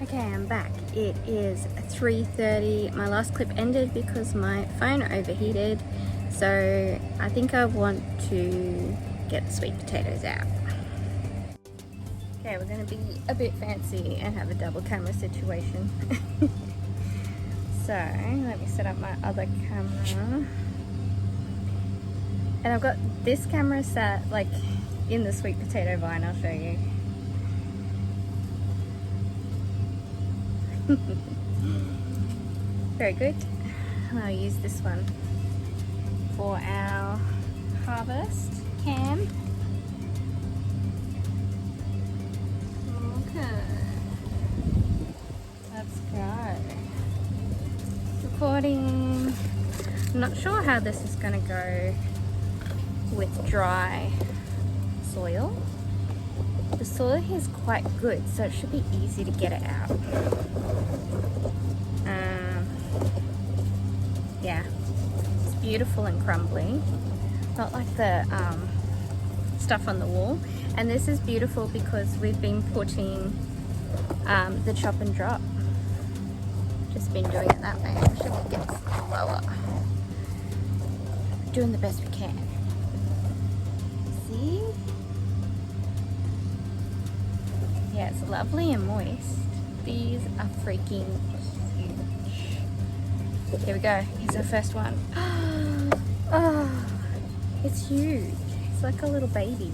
Okay, I'm back. It is 3:30. My last clip ended because my phone overheated. So I think I want to get the sweet potatoes out. Okay, we're going to be a bit fancy and have a double camera situation. So let me set up my other camera. And I've got this camera set like in the sweet potato vine. I'll show you. Very good. I'll use this one for our harvest cam. Okay, let's go. Recording. I'm not sure how this is going to go with dry soil. The soil here is quite good, so it should be easy to get it out. Yeah, it's beautiful and crumbly, not like the stuff on the wall. And this is beautiful because we've been putting the chop and drop. Just been doing it that way. I wish it gets lower. Doing the best we can. See? Yeah, it's lovely and moist. These are freaking huge. Here we go. Here's our first one. Oh, it's huge. It's like a little baby.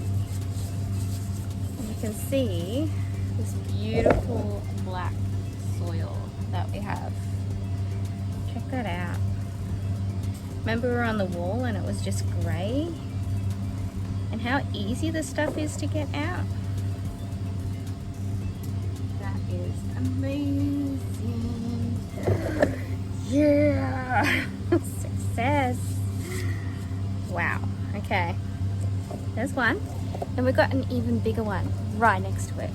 And you can see this beautiful black soil that we have. Check that out. Remember we were on the wall and it was just grey? And how easy this stuff is to get out. That is amazing. Yeah! Success! Wow. Okay. There's one. And we've got an even bigger one right next to it.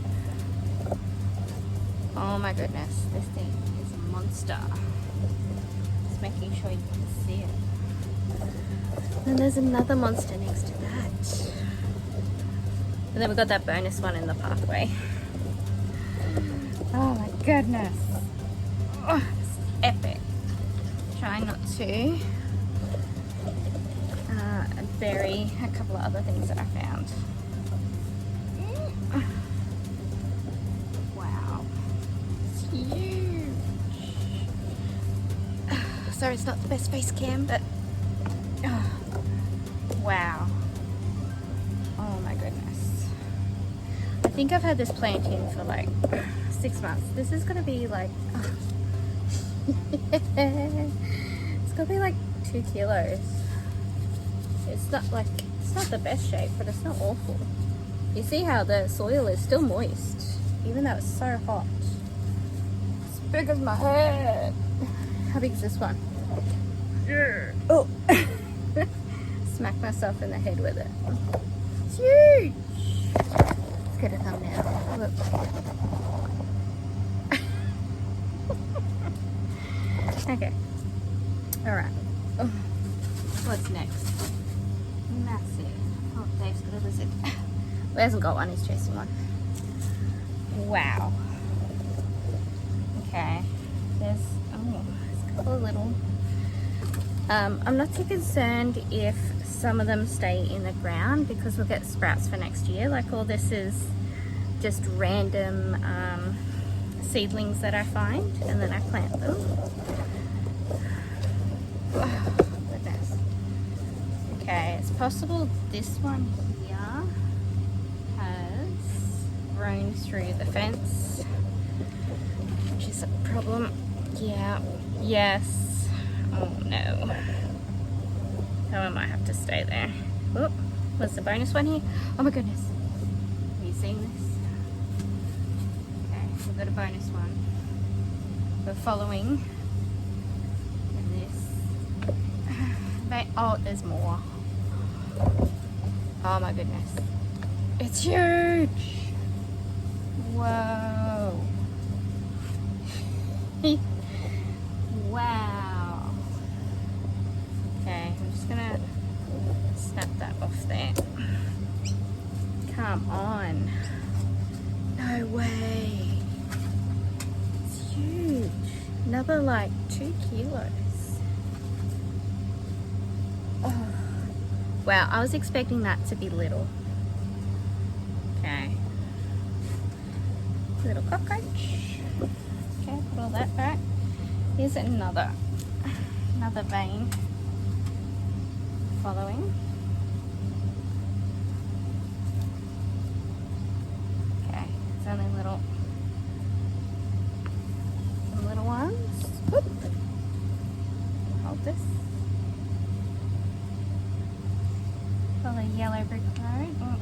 Oh my goodness. This thing is a monster. Just making sure you can see it. And there's another monster next to that. And then we've got that bonus one in the pathway. Oh my goodness. Oh, it's epic. Try not to bury a couple of other things that I found. Wow. It's huge. Sorry, it's not the best face cam, but wow. Oh my goodness. I think I've had this plant in for like 6 months. This is gonna be like it's gonna be like 2 kilos. It's not the best shape, but it's not awful. You see how the soil is still moist, even though it's so hot. It's big as my head. How big is this one? Yeah. Oh. Smack myself in the head with it. It's huge. Let's get a thumbnail. Look. Okay. Alright. Oh. What's next? Massive. Oh, Dave's got a lizard. Well, he hasn't got one, he's chasing one. Wow. Okay. There's a couple of little. I'm not too concerned if some of them stay in the ground because we'll get sprouts for next year. Like all this is just random seedlings that I find and then I plant them. Oh, goodness. Okay, it's possible this one here has grown through the fence, which is a problem. Yeah. Yes. Oh no. So I might have to stay there. Oh, what's the bonus one here? Oh my goodness. Are you seeing this? Okay, we've got a bonus one. We're following this. Oh, there's more. Oh my goodness. It's huge. Whoa. Wow. Okay, I'm just gonna snap that off there. Come on. No way. Another like 2 kilos. Oh. Wow, I was expecting that to be little. Okay. Little cockroach. Okay, put all that back. Here's another vein following. Okay, it's only some little ones. Oop. Hold this. Follow yellow brick road. Oh.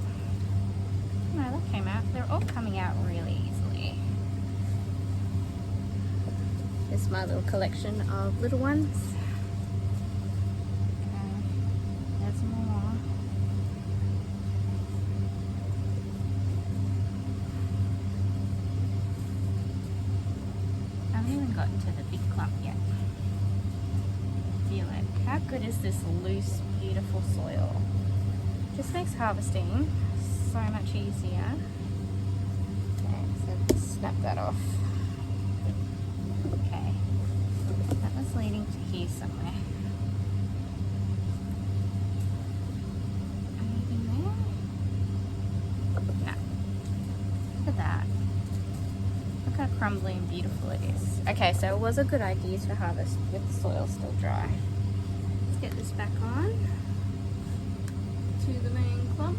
No, that came out. They're all coming out really easily. This is my little collection of little ones. Okay, there's more. I haven't even gotten to the big clump yet. Feel it. How good is this loose, beautiful soil? Just makes harvesting so much easier. Okay, so snap that off. Okay, that was leading to here somewhere. Anything there? No. Look at that. Look how crumbly and beautiful it is. Okay, so it was a good idea to harvest with the soil still dry. Let's get this back on to the main clump.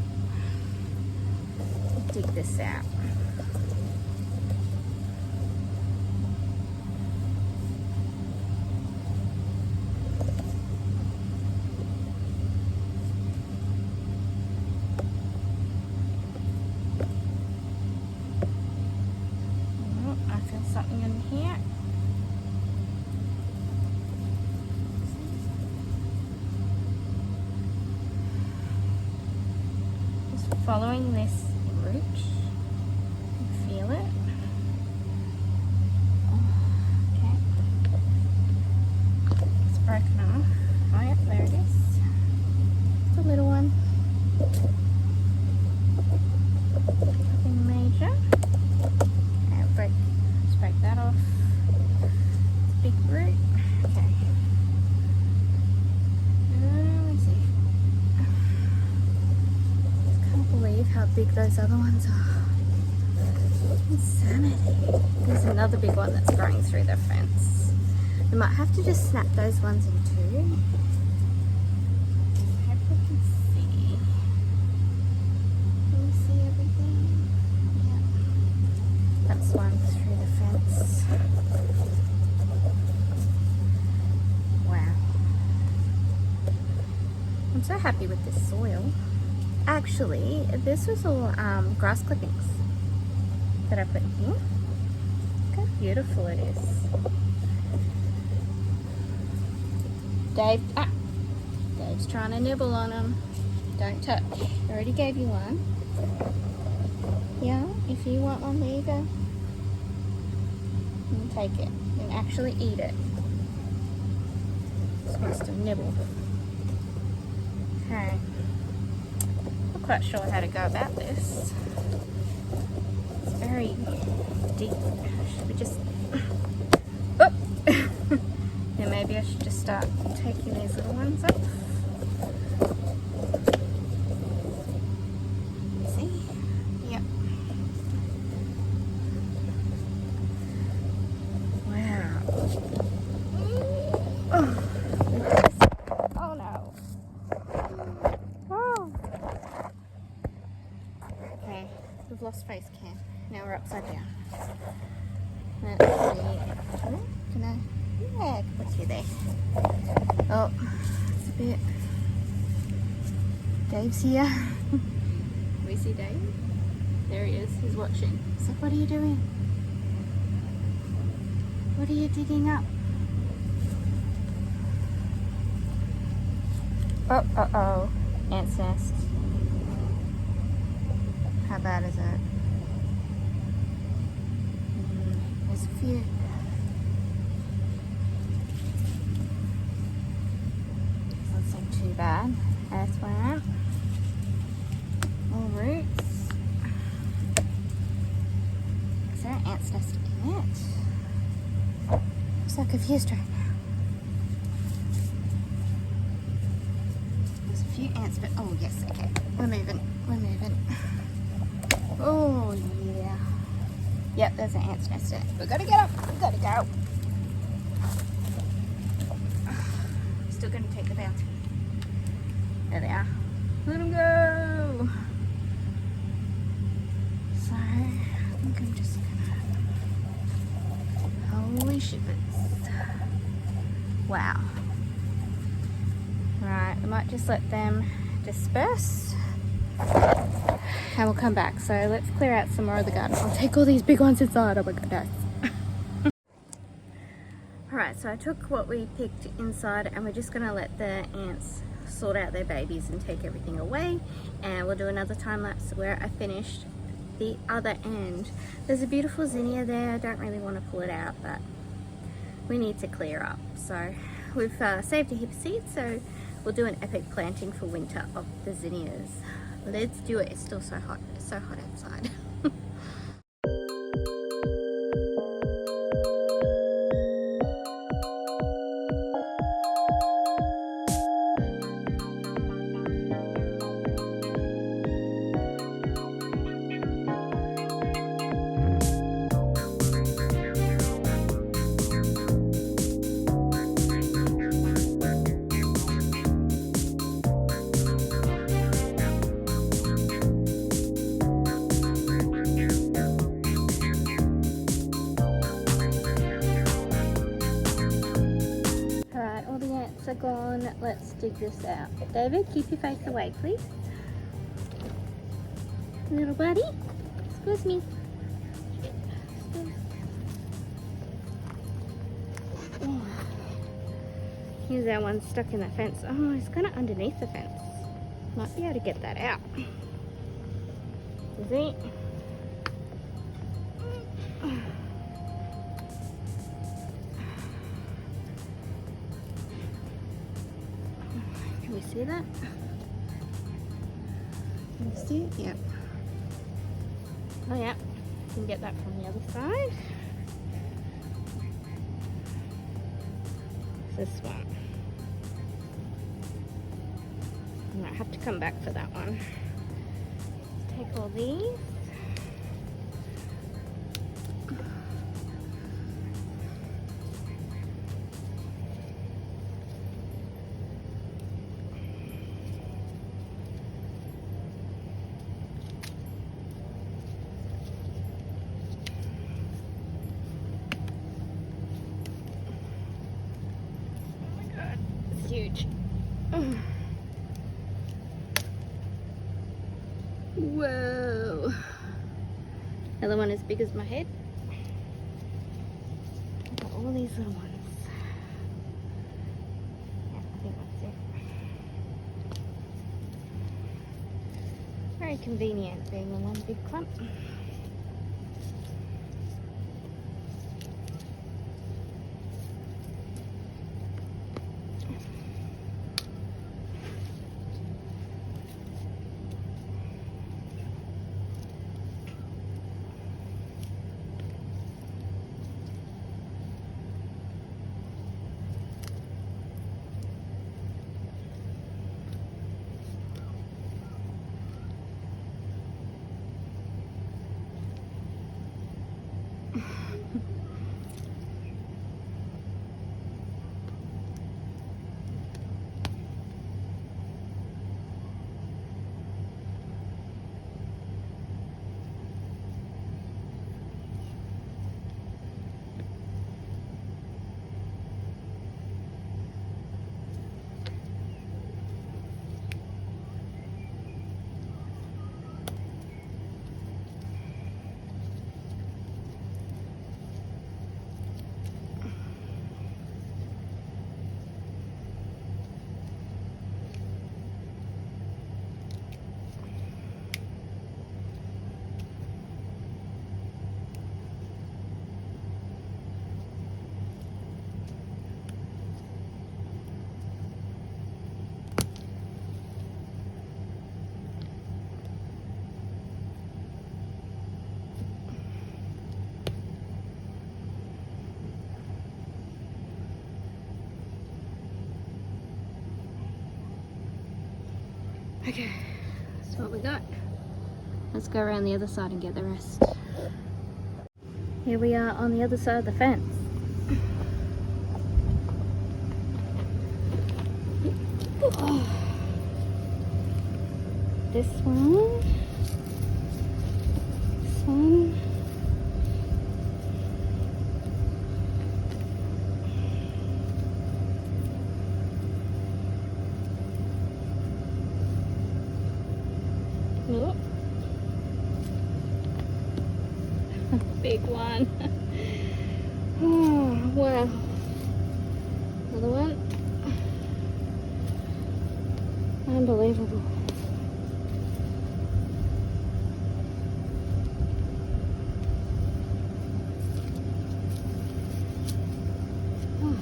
Dig this out. Oh, I feel something in here. Just following this root. Feel it. Okay. It's broken off. Oh yeah, there it is. It's a little one. Nothing major. And just break that off. It's a big root. Okay. Let me see. I can't believe how big those other ones are. Insanity. There's another big one that's growing through the fence. We might have to just snap those ones in two. I hope you can see. Can you see everything? Yeah. That's one through the fence. Wow. I'm so happy with this soil. Actually, this was all grass clippings that I put in here. Look how beautiful it is. Dave's trying to nibble on them. Don't touch. I already gave you one. Yeah, if you want one, there you go. You can take it and actually eat it. Just wants to nibble. Okay. Not quite sure how to go about this. It's very deep. Should we just... Oh! Yeah, maybe I should just start taking these little ones off. See? Yep. Wow. Oh. Oh no. Oh. Okay, we've lost face cam. Now we're upside down. Let's see. Oh, can I? Yeah, I can put you there. Oh, it's a bit. Dave's here. We see Dave? There he is. He's watching. So what are you doing? What are you digging up? Oh, uh-oh. Ant's nest. How bad is it? There's a few. Doesn't seem too bad. Earthworm. More roots. Is there an ant's nest in it? So confused right now. There's a few ants, but oh yes, okay. We're moving. We're moving. Oh yeah. Yep, there's an ant's nest there. We've got to get up. We've got to go. Still going to take the bounce. There they are. Let them go. So, I think I'm just gonna... Holy shivers. Wow. Right, I might just let them disperse and we'll come back. So let's clear out some more of the garden. I'll take all these big ones inside. Oh my goodness. Alright, so I took what we picked inside and we're just going to let the ants sort out their babies and take everything away, and we'll do another time lapse where I finished the other end. There's a beautiful zinnia there. I don't really want to pull it out, but we need to clear up. So we've saved a heap of seeds, so we'll do an epic planting for winter of the zinnias. Let's do it. It's still so hot. It's so hot outside. Are gone. Let's dig this out. David, keep your face away, please. Little buddy, excuse me. Here's our one stuck in the fence. Oh, it's kind of underneath the fence. Might be able to get that out. Is it? Can we see that? Can you see it? Yep. Oh yeah, you can get that from the other side. This one. I might have to come back for that one. Take all these. Huge. Whoa. Another one as big as my head. I've got all these little ones. Yeah, I think that's it. Very convenient being in one big clump. Okay, that's what we got. Let's go around the other side and get the rest. Here we are on the other side of the fence. Oh. This one. This one. Oh. Big one. Oh, wow. Another one. Unbelievable. Oh.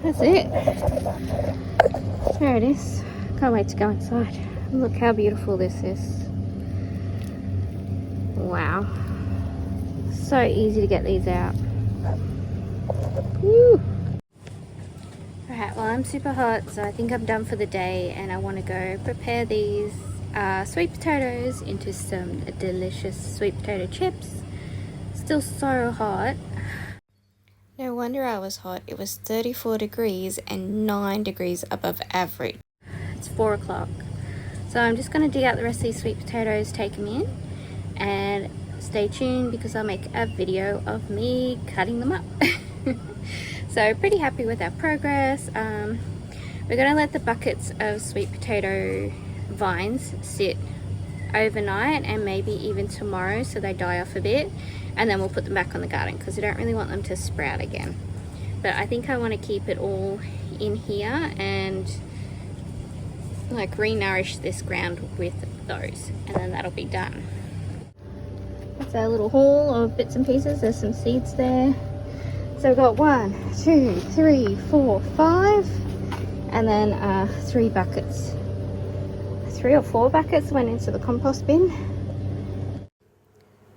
That's it. There it is. Can't wait to go inside. Look how beautiful this is. Wow. So easy to get these out. Woo. Alright, well I'm super hot, so I think I'm done for the day and I want to go prepare these sweet potatoes into some delicious sweet potato chips. Still so hot. No wonder I was hot. It was 34 degrees and 9 degrees above average. It's 4 o'clock. So I'm just going to dig out the rest of these sweet potatoes, take them in, and stay tuned because I'll make a video of me cutting them up. So pretty happy with our progress. We're going to let the buckets of sweet potato vines sit overnight and maybe even tomorrow so they die off a bit, and then we'll put them back on the garden because we don't really want them to sprout again. But I think I want to keep it all in here and like re-nourish this ground with those, and then that'll be done. That's our little haul of bits and pieces. There's some seeds there. So we've got 1, 2, 3, 4, 5, and then 3 buckets. 3 or 4 buckets went into the compost bin.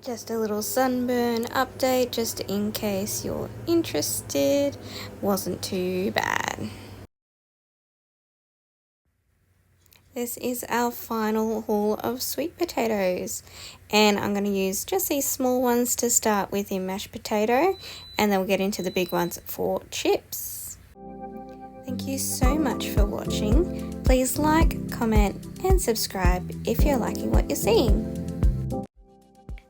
Just a little sunburn update, just in case you're interested. Wasn't too bad. This is our final haul of sweet potatoes, and I'm going to use just these small ones to start with in mashed potato, and then we'll get into the big ones for chips. Thank you so much for watching. Please like, comment and subscribe if you're liking what you're seeing.